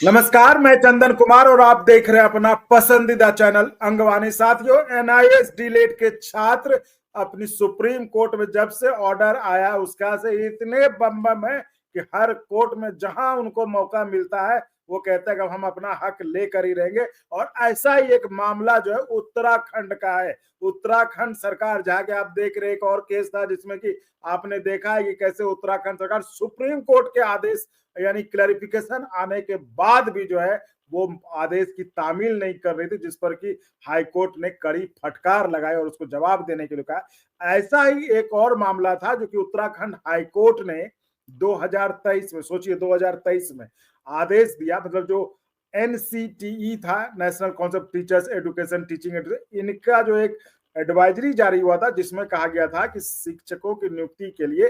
नमस्कार, मैं चंदन कुमार और आप देख रहे हैं अपना पसंदीदा चैनल अंगवानी। साथियों, एनआईएस डीलेट के छात्र अपनी सुप्रीम कोर्ट में जब से ऑर्डर आया उसका से इतने बम बम है कि हर कोर्ट में जहां उनको मौका मिलता है वो कहते हैं कि हम अपना हक लेकर ही रहेंगे। और ऐसा ही एक मामला जो है उत्तराखंड का है। उत्तराखंड सरकार, जहाँ के आप देख रहे एक और केस था जिसमें कि आपने देखा है कि कैसे उत्तराखंड सरकार सुप्रीम कोर्ट के आदेश यानी क्लैरिफिकेशन आने के बाद भी जो है वो आदेश की तामील नहीं कर रही थी, जिस पर कि हाई कोर्ट ने कड़ी फटकार लगाई और उसको जवाब देने के लिए कहा। ऐसा ही एक और मामला था जो कि उत्तराखंड हाई कोर्ट ने 2023 में, सोचिए 2023 में आदेश दिया। मतलब जो एनसीटीई था, national council of teachers education teaching, इनका जो एक एडवाइजरी जारी हुआ था जिसमें कहा गया था कि शिक्षकों की नियुक्ति के लिए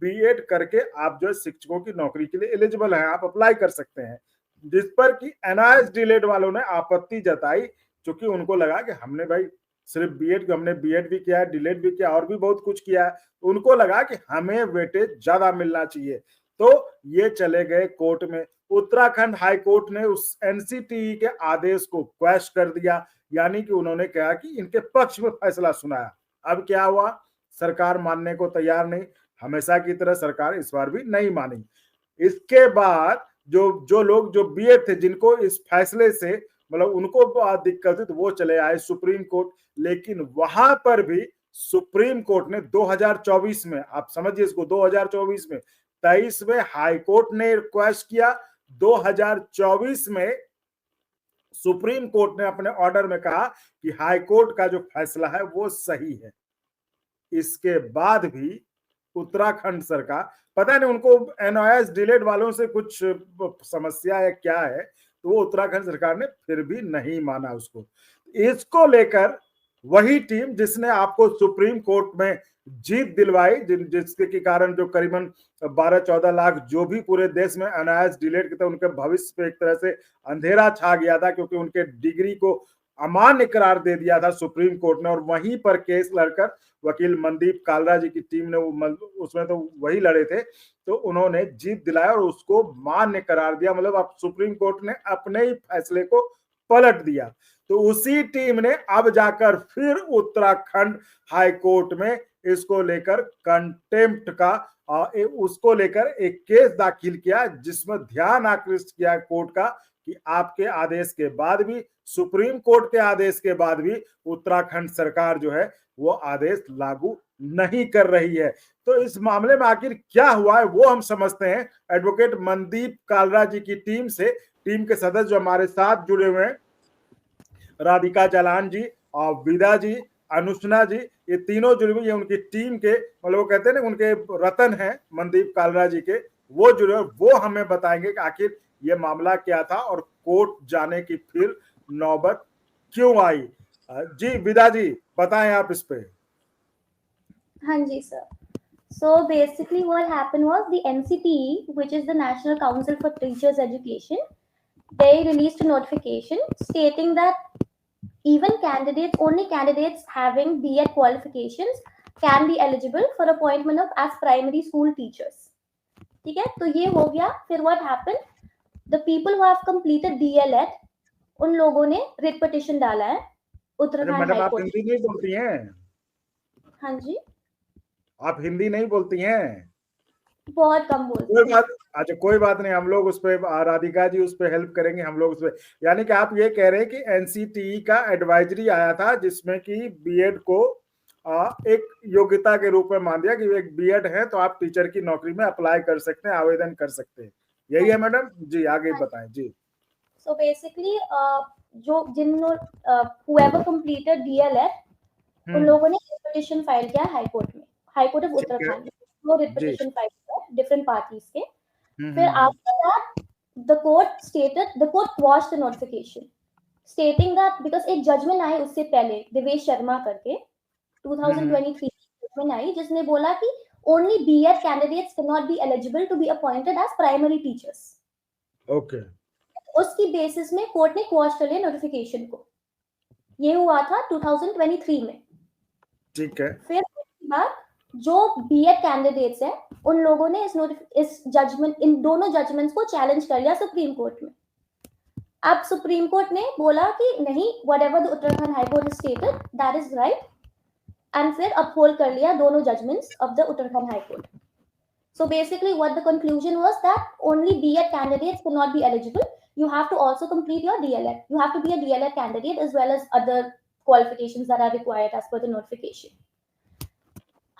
बीएड करके आप जो है शिक्षकों की नौकरी के लिए एलिजिबल हैं, आप अप्लाई कर सकते हैं। जिस पर कि एनआईएस डीलेट वालों ने आपत्ति जताई, क्योंकि उनको लगा कि हमने भाई सिर्फ बीएड, हमने बीएड भी किया है, डीलेट भी किया और भी बहुत कुछ किया है, उनको लगा कि हमें वेटेज ज्यादा मिलना चाहिए। तो ये चले गए कोर्ट में। उत्तराखंड हाई कोर्ट ने उस एनसीटीई के आदेश को क्वैश कर दिया, यानी कि उन्होंने कहा कि इनके पक्ष में फैसला सुनाया। अब क्या हुआ, सरकार मानने को तैयार नहीं। हमेशा की तरह सरकार इस बार भी नहीं मानी। इसके बाद जो जो लोग जो बीएड थे, जिनको इस फैसले से मतलब उनको दिक्कत थी, तो वो चले आए सुप्रीम कोर्ट। लेकिन वहां पर भी सुप्रीम कोर्ट ने 2024 में, आप समझिए इसको, 2024 में, 23 में हाई कोर्ट ने रिक्वेस्ट किया, 2024 में सुप्रीम कोर्ट ने अपने ऑर्डर में कहा कि हाई कोर्ट का जो फैसला है वो सही है। इसके बाद भी उत्तराखंड सरकार, पता नहीं उनको एनआईएस डीलेट वालों से कुछ समस्या है क्या है, तो वो उत्तराखंड सरकार ने फिर भी नहीं माना उसको। इसको लेकर वही टीम जिसने आपको सुप्रीम कोर्ट में जीत दिलवाई, जिसके के कारण जो करीबन 12-14 लाख जो भी पूरे देश में एनआईएस डीलेट के थे उनके भविष्य पे एक तरह से अंधेरा छा गया था, क्योंकि उनके डिग्री को अमान्य करार दे दिया था सुप्रीम कोर्ट ने। और वहीं पर केस लड़कर वकील मनदीप कालरा जी की टीम ने, उसमें तो वही लड़े थे, तो उन्होंने जीत दिलाया और उसको मान्य करार दिया। मतलब अब सुप्रीम कोर्ट ने अपने ही फैसले को पलट दिया। तो उसी टीम ने अब जाकर फिर उत्तराखंड हाई कोर्ट में इसको लेकर कंटेम्प्ट का उसको लेकर एक केस दाखिल किया, जिसमें ध्यान आकृष्ट किया कोर्ट का कि आपके आदेश के बाद भी, सुप्रीम कोर्ट के आदेश के बाद भी उत्तराखंड सरकार जो है वो आदेश लागू नहीं कर रही है। तो इस मामले में आखिर क्या हुआ है वो हम समझते हैं एडवोकेट मनदीप कालरा जी की टीम से। टीम के सदस्य जो हमारे साथ जुड़े हुए हैं, राधिका जालान जी और विदा जी, अनुष्णा जी, ये तीनों जुड़े हुए, ये उनकी टीम के, मतलब वो कहते हैं ना उनके रतन हैं मनदीप कालरा जी के, वो जुड़े, वो हमें बताएंगे कि आखिर ये मामला क्या था और कोर्ट जाने की फिर नौबत क्यों आई। जी विदा जी, बताएं आप इस पे। हाँ जी sir. So basically what happened was the NCTE, which is the National Council for Teachers Education, they released a notification stating that only candidates having B.Ed qualifications can be eligible for appointment of as primary school teachers. ठीक है, तो ये हो गया। फिर what happened? The people who have completed DLED, उन लोगों ने रिट पिटिशन डाला है उत्तराखंड हाई कोर्ट। हिंदी नहीं बोलती हैं? हाँ जी, आप हिंदी नहीं बोलती हैं? बहुत कम बोलते कोई बात, अच्छा कोई बात नहीं, हम लोग उस पे, राधिका जी उस पे हेल्प करेंगे हम लोग उस पे। यानी कि आप ये कह रहे हैं कि एनसीटीई का एडवाइजरी आया था जिसमें कि बीएड को एक योग्यता के रूप में मान दिया कि एक बीएड है तो आप टीचर की नौकरी में अप्लाई कर सकते हैं, आवेदन कर सकते हैं। यही है मैडम जी, आगे बताएं जी। सो बेसिकली जो whoever completed DLED, उन लोगों ने पिटिशन फाइल किया हाई कोर्ट में, हाई कोर्ट ऑफ उत्तराखंड में। वो रिट पिटिशन फाइल किया डिफरेंट पार्टीज के। फिर after that the court quashed the notification stating that, because एक जजमेंट आई उससे पहले, देवेश शर्मा करके 2023 जजमेंट आई जिसने बोला कि only BEd candidates can not be eligible to be appointed as primary teachers. Okay, उसकी बेसिस में कोर्ट ने क्वॉश कर लिया नोटिफिकेशन को। ये हुआ था 2023 में। ठीक है। फिर उसके बाद जो बीएड कैंडिडेट्स हैं उन लोगों ने इस जजमेंट, इन दोनों जजमेंट्स को चैलेंज कर लिया सुप्रीम कोर्ट में। अब सुप्रीम कोर्ट ने बोला कि नहीं, whatever the Uttarakhand high court stated that is right, and फिर अपहोल्ड कर लिया दोनों judgements of the Uttarakhand high court. So basically what the conclusion was that only B.Ed candidates cannot be eligible. You have to also complete your DLED. You have to be a DLED candidate as well as other qualifications that are required as per the notification.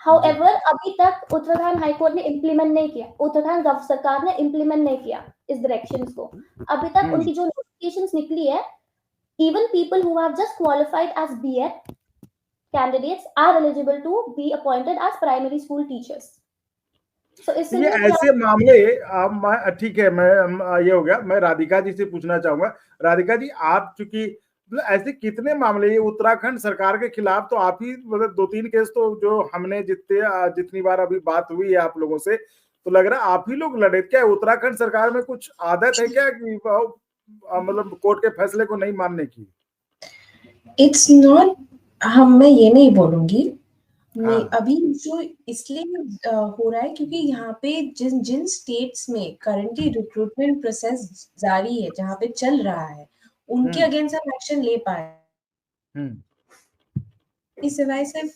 However, अभी तक Uttarakhand high court ने implement नहीं किया, उत्तराखंड सरकार ने implement नहीं किया इस डायरेक्शंस को. अभी तक उनकी जो नोटिफिकेशंस निकली है, even people who have just qualified as B.Ed candidates are eligible to be appointed as primary school teachers. So ये ऐसे मामले ठीक है, मैं ये हो गया. मैं राधिका जी से पूछना चाहूंगा. राधिका जी, आप चूंकि ऐसे कितने मामले उत्तराखंड सरकार के खिलाफ, तो आप ही मतलब 2-3 केस तो जो हमने जितनी बार अभी बात हुई है आप लोगों से, तो लग रहा है आप ही लोग लड़े. क्या उत्तराखंड सरकार में कुछ आदत है क्या कि मतलब कोर्ट के फैसले को नहीं मानने की? इट्स नॉट, मैं ये नहीं बोलूंगी. मैं अभी जो इसलिए हो रहा है क्योंकि यहाँ पे जिन स्टेट्स में करंटली रिक्रूटमेंट प्रोसेस जारी है, जहाँ पे चल रहा है, उनके अगेंस्ट हम एक्शन ले पाए. इस सिवाय सिर्फ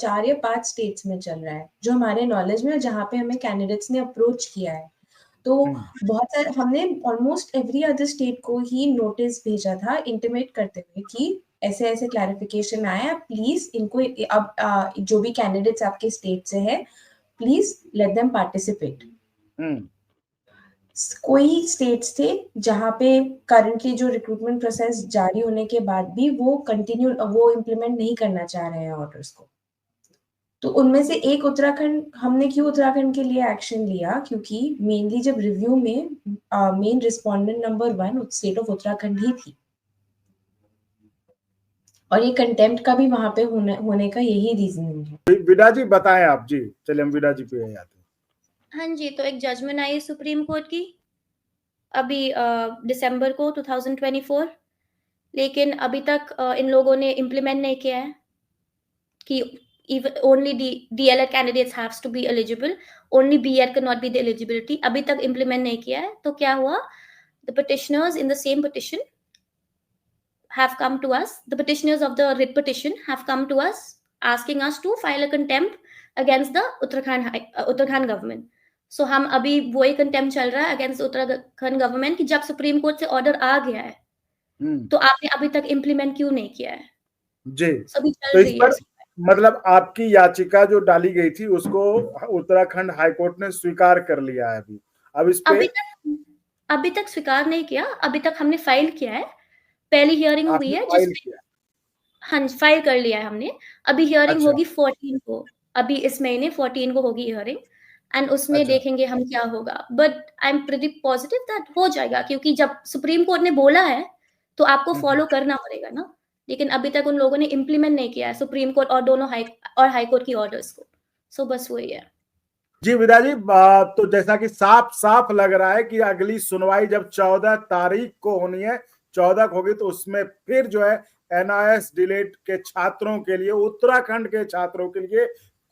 4 या 5 स्टेट्स में चल रहा है जो हमारे नॉलेज में, जहाँ पे हमें कैंडिडेट्स ने अप्रोच किया है. तो बहुत सारे हमने ऑलमोस्ट एवरी अदर स्टेट को ही नोटिस भेजा था इंटीमेट करते हुए कि ऐसे ऐसे क्लैरिफिकेशन आया, प्लीज इनको अब जो भी कैंडिडेट्स आपके स्टेट से है, प्लीज लेट देम पार्टिसिपेट. कोई स्टेट्स थे जहाँ पे करंटली जो रिक्रूटमेंट प्रोसेस जारी होने के बाद भी वो इम्प्लीमेंट नहीं करना चाह रहे हैं ऑर्डर्स को. तो उनमें से एक उत्तराखंड. हमने क्यों उत्तराखंड के लिए एक्शन लिया? क्योंकि मेनली जब रिव्यू में main respondent number 1 state of Uttarakhand ही थी, और ये कंटेम्प्ट का भी वहां पे होने का यही रीजन है. विदा जी बताएं आप. जी चलिए हम विदा जी पे आते हैं. हाँ जी, तो एक जजमेंट आई सुप्रीम कोर्ट की अभी दिसंबर को 2024, लेकिन अभी तक इन लोगों ने इम्प्लीमेंट नहीं किया है कि only DLED candidates has to be eligible, only B.Ed cannot be the eligibility. अभी तक इम्प्लीमेंट नहीं किया है. तो क्या हुआ, the petitioners in the same petition have come to us, the petitioners of the writ petition have come to us asking us to file a contempt against the Uttarakhand government. So हम अभी वही contempt चल रहा है against Uttarakhand government कि जब supreme court से order आ गया है तो आपने अभी तक इम्प्लीमेंट क्यों नहीं किया है. जी सभी चल रही है. मतलब आपकी याचिका जो डाली गई थी उसको उत्तराखंड हाईकोर्ट ने स्वीकार कर लिया है. अब इस पे अभी तक स्वीकार नहीं किया. अभी तक हमने फाइल किया है, पहली हियरिंग हुई है जिसमें हाँ फाइल कर लिया है हमने. अभी हियरिंग होगी 14 को, अभी इस महीने 14 को होगी हियरिंग, एंड उसमें देखेंगे हम क्या होगा. But I am pretty positive that हो जाएगा, क्योंकि जब सुप्रीम कोर्ट ने बोला है तो आपको फॉलो करना पड़ेगा ना. लेकिन अभी तक उन लोगों ने इम्प्लीमेंट नहीं किया है सुप्रीम कोर्ट और दोनों हाई कोर्ट की ऑर्डर्स को. सो बस वही है. जी विदा जी, तो जैसा कि साफ साफ लग रहा है कि अगली सुनवाई जब 14 तारीख को होनी है, 14 होगी, तो उसमें फिर जो है NIS डिलेट के छात्रों के लिए, उत्तराखंड के छात्रों के लिए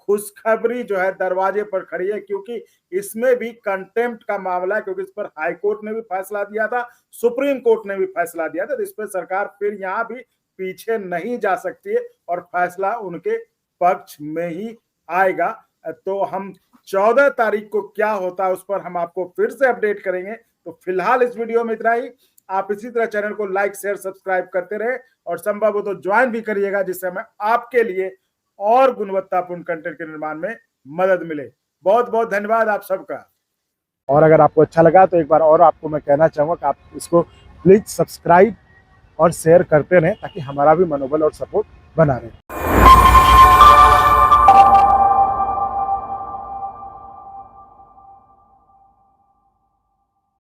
खुशखबरी जो है दरवाजे पर खड़ी है. क्योंकि इसमें भी कंटेम्प्ट का मामला है, क्योंकि इस पर हाई कोर्ट ने भी फैसला दिया था, सुप्रीम कोर्ट ने भी फैसला दिया था. तो इस पर सरकार फिर यहाँ भी पीछे नहीं जा सकती है और फैसला उनके पक्ष में ही आएगा. तो हम 14 तारीख को क्या होता है उस पर हम आपको फिर से अपडेट करेंगे. तो फिलहाल इस वीडियो में इतना ही. आप इसी तरह चैनल को लाइक शेयर सब्सक्राइब करते रहे और संभव हो तो ज्वाइन भी करिएगा, जिससे हमें आपके लिए और गुणवत्तापूर्ण कंटेंट के निर्माण में मदद मिले. बहुत बहुत धन्यवाद आप सबका. और अगर आपको अच्छा लगा तो एक बार और आपको मैं कहना चाहूंगा कि आप इसको प्लीज सब्सक्राइब और शेयर करते रहें, ताकि हमारा भी मनोबल और सपोर्ट बना रहे.